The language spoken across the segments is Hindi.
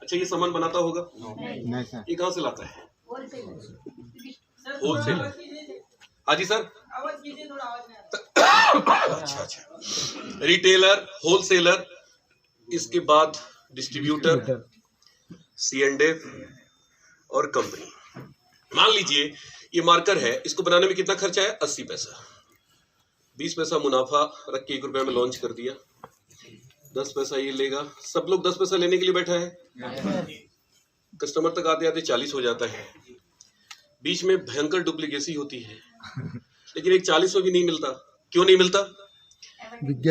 अच्छा, ये सामान बनाता होगा? नहीं सर। ये कहाँ से लाता है? होलसेल। हाँ जी सर। अच्छा अच्छा, रिटेलर, होलसेलर, इसके बाद डिस्ट्रीब्यूटर, C&F और कंपनी। मान लीजिए ये मार्कर है, इसको बनाने में कितना खर्चा है? 80 पैसा। 20 पैसा मुनाफा रख के 1 रुपया में लॉन्च कर दिया। 10 पैसा ये लेगा। सब लोग 10 पैसा लेने के लिए बैठा है। कस्टमर तक आते आते 40 हो जाता है। बीच में भयंकर डुप्लीकेसी होती है, लेकिन एक 40 में भी नहीं मिलता। क्यों नहीं मिलता?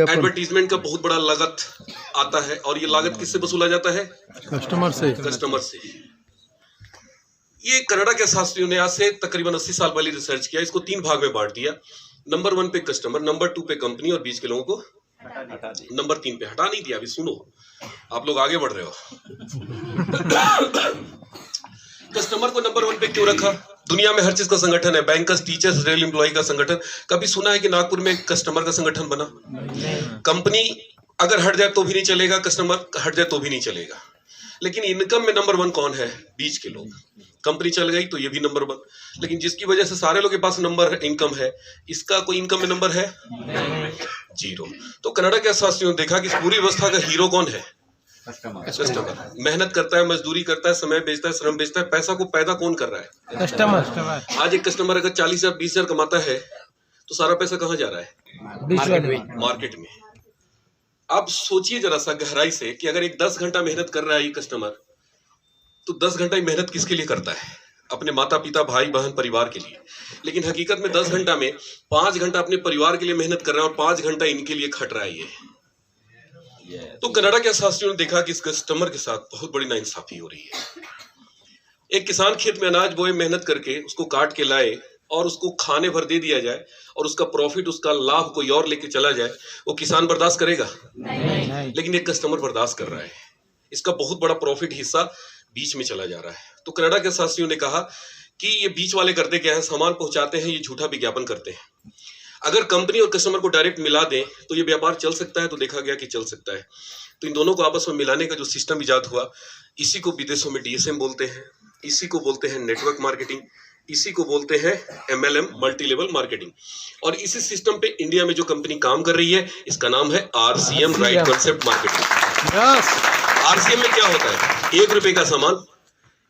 एडवर्टीजमेंट का बहुत बड़ा लागत आता है, और ये लागत किससे वसूला जाता है? कस्टमर से। कस्टमर से। ये कनाडा के शास्त्रियों ने आज से तकरीबन 80 साल पहले रिसर्च किया। इसको 3 भाग में बांट दिया। नंबर 1 पे कस्टमर, नंबर 2 पे कंपनी, और बीच के लोगों को नंबर 3 पे हटा नहीं दिया। अभी सुनो, आप लोग आगे बढ़ रहे हो। कस्टमर को नंबर 1 पे क्यों रखा? दुनिया में हर चीज का संगठन है, बैंकर्स, टीचर्स, रेल एम्प्लॉय का संगठन। कभी सुना है कि नागपुर में कस्टमर का संगठन बना? कंपनी अगर हट जाए तो भी नहीं चलेगा, कस्टमर हट जाए तो भी नहीं चलेगा। लेकिन इनकम में नंबर 1 कौन है? बीच के लोग। कंपनी चल गई तो ये भी नंबर 1, लेकिन जिसकी वजह से सारे लोग के पास नंबर इनकम है, इसका कोई इनकम में नंबर है? 0। तो कनाडा के शास्त्रियों ने देखा कि इस पूरी व्यवस्था का हीरो कौन है? कस्टमर। मेहनत करता है, मजदूरी करता है, समय बेचता है, श्रम बेचता है, पैसा को पैदा कौन कर रहा है? कस्टमर। आज एक कस्टमर अगर 40,000 20,000 कमाता है तो सारा पैसा कहाँ जा रहा है? मार्केट में। अब सोचिए जरा सा गहराई से कि अगर एक 10 घंटा मेहनत कर रहा है ये कस्टमर, तो 10 घंटा मेहनत किसके लिए करता है? अपने माता पिता, भाई बहन, परिवार के लिए। लेकिन हकीकत में 10 घंटा में 5 घंटा अपने परिवार के लिए मेहनत कर रहा है और 5 घंटा इनके लिए खट रहा है ये। तो कनाडा के शास्त्रियों ने देखा कि इस कस्टमर के साथ बहुत बड़ी नाइंसाफी हो रही है। एक किसान खेत में अनाज बोए, मेहनत करके उसको काट के लाए और उसको खाने भर दे दिया जाए, और उसका प्रॉफिट, उसका लाभ कोई और लेके चला जाए, वो किसान बर्दाश्त करेगा? नहीं। लेकिन एक कस्टमर बर्दाश्त कर रहा है। इसका बहुत बड़ा प्रॉफिट हिस्सा बीच में चला जा रहा है। तो कनाडा के शास्त्रियों ने कहा कि ये बीच वाले करते क्या है? सामान पहुंचाते हैं, ये झूठा विज्ञापन करते हैं। अगर कंपनी और कस्टमर को डायरेक्ट मिला दें तो ये व्यापार चल सकता है। तो देखा गया कि चल सकता है। तो इन दोनों को आपस में मिलाने का जो सिस्टम इजाद हुआ, इसी को विदेशों में DSM बोलते हैं, इसी को बोलते हैं नेटवर्क मार्केटिंग, इसी को बोलते हैं MLM, मल्टी लेवल मार्केटिंग। और इसी सिस्टम पे इंडिया में जो कंपनी काम कर रही है, इसका नाम है RCM, right concept marketing. RCM में क्या होता है? 1 रुपए का सामान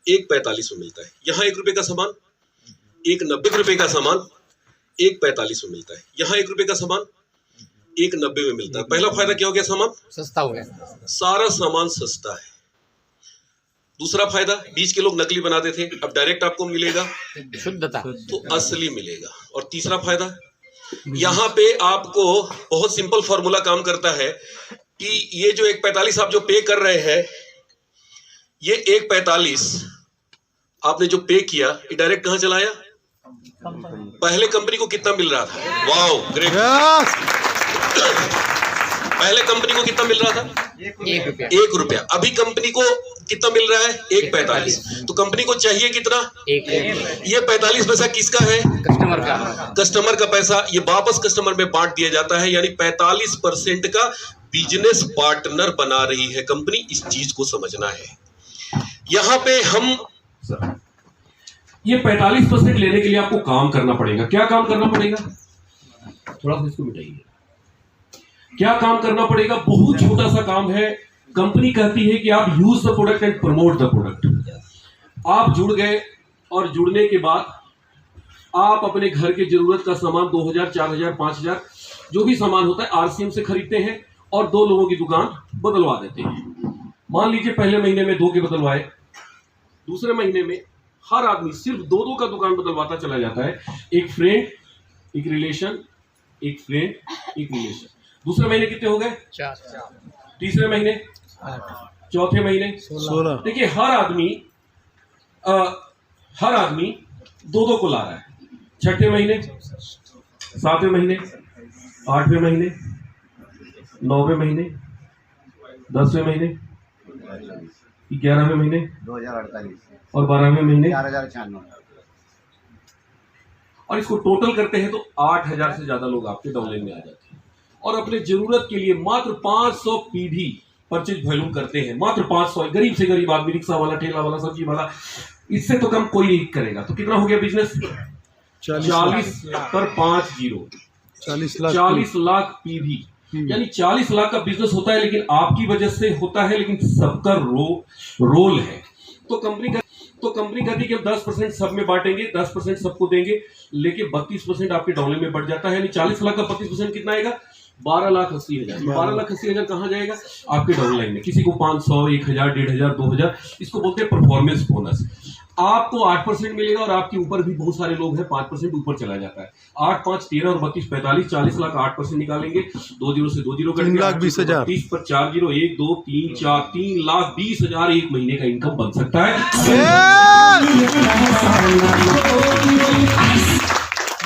1.45 में मिलता है। यहाँ 1 रुपए का सामान 1.90 रुपए का सामान 1.45 में मिलता है। यहाँ 1 रुपए का सामान 1.90 में मिलता है। पहला फायदा क्या हो गया? सामान सस्ता हो गया। सारा सामान सस्ता है। दूसरा फायदा, बीच के लोग नकली बनाते थे, अब डायरेक्ट आपको मिलेगा शुद्धता, तो असली मिलेगा। और तीसरा फायदा, यहाँ पे आपको बहुत सिंपल फॉर्मूला काम करता है कि ये जो 1.45 आप जो पे कर रहे हैं, ये 1.45 आपने जो पे किया, ये डायरेक्ट कहां चला आया? पहले कंपनी को कितना मिल रहा था? Wow, great. पहले कंपनी को कितना मिल रहा था? 1 रुपया। अभी कंपनी को कितना मिल रहा है? 1.45। तो कंपनी को चाहिए कितना? 1। ये 45 पैसा किसका है? कस्टमर का। कस्टमर का पैसा ये वापस कस्टमर में बांट दिया जाता है। यानी 45% का बिजनेस पार्टनर बना रही है कंपनी। इस चीज को समझना है। यहाँ पे हम ये 45% लेने के लिए आपको काम करना पड़ेगा। क्या काम करना पड़ेगा? थोड़ा सा इसको मिटाइए। क्या काम करना पड़ेगा? बहुत छोटा सा काम है। कंपनी कहती है कि आप use the product and promote the product. आप जुड़ गए, और जुड़ने के बाद आप अपने घर के जरूरत का सामान 2000, 4000, 5000 जो भी सामान होता है RCM से खरीदते हैं, और 2 लोगों की दुकान बदलवा देते हैं। मान लीजिए पहले महीने में 2 के बदलवाए, दूसरे महीने में हर आदमी सिर्फ 2 का दुकान बदलवाता चला जाता है। एक फ्रेंड, एक रिलेशन, एक फ्रेंड, एक रिलेशन। दूसरे महीने कितने हो गए? 4। तीसरे महीने 8। चौथे महीने 16। देखिए हर आदमी 2 को ला रहा है। छठे महीने, 7वें महीने, 8वें महीने, 9वें महीने, 10वें महीने, 11वें महीने 2048 और 12वें महीने 4096। और इसको टोटल करते हैं तो 8000 से ज्यादा लोग आपके डाउनलाइन में आ जाते हैं, और अपने जरूरत के लिए मात्र 500 पीढ़ी परचेज वॉल्यूम करते हैं, मात्र 500, गरीब से गरीब आदमी, रिक्शा वाला, ठेला वाला, सब्जी वाला, इससे तो कम कोई नहीं करेगा। तो कितना हो गया बिजनेस? 40 पर 5 जीरो 40 लाख पीवी, यानी 40 लाख का बिजनेस होता है, लेकिन आपकी वजह से होता है, लेकिन सबका रोल है। तो कंपनी कहती है कि हम 10% सब में बांटेंगे, 10% सबको देंगे, लेकिन 32% आपके डाउनलाइन में बढ़ जाता है, यानी 40 लाख का 32% कितना आएगा? 12,80,000। 12,80,000 कहाँ जाएगा? आपके डाउनलाइन में। किसी को 500, 1,000, 1,500, 2,000, इसको बोलते हैं परफॉर्मेंस बोनस। आपको 8% मिलेगा और आपके ऊपर भी बहुत सारे लोग हैं, 5% ऊपर चला जाता है। 8, 5, 13 और 32, 45, 40 लाख 8% निकालेंगे, 2 जीरो से 2 जीरो करेंगे, 3,20,000। 30 पर 4 जीरो, 1, 2, 3, 4, 3,20,000 एक महीने का इनकम बन सकता है।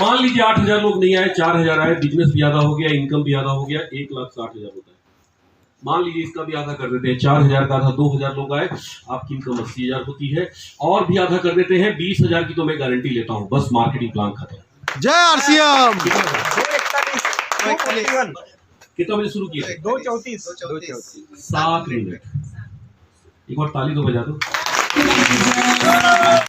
मान लीजिए 8,000 लोग नहीं आए, 4,000 आए, बिजनेस भी ज्यादा हो गया, इनकम भी ज्यादा हो गया, 1,60,000 होता है। मान लीजिए इसका भी आधा कर देते हैं, 4,000 का आधा, 2,000 लोग आए, आपकी इनकम 80,000 होती है, और भी आधा कर देते हैं, 20,000 की तो मैं गारंटी लेता हूं, बस मार्केटिंग प्लान खत्म। जय आरसीएम। कितना बजे शुरू किया? 2:34 7 मिनट। एक बार ताली तो बजा दो।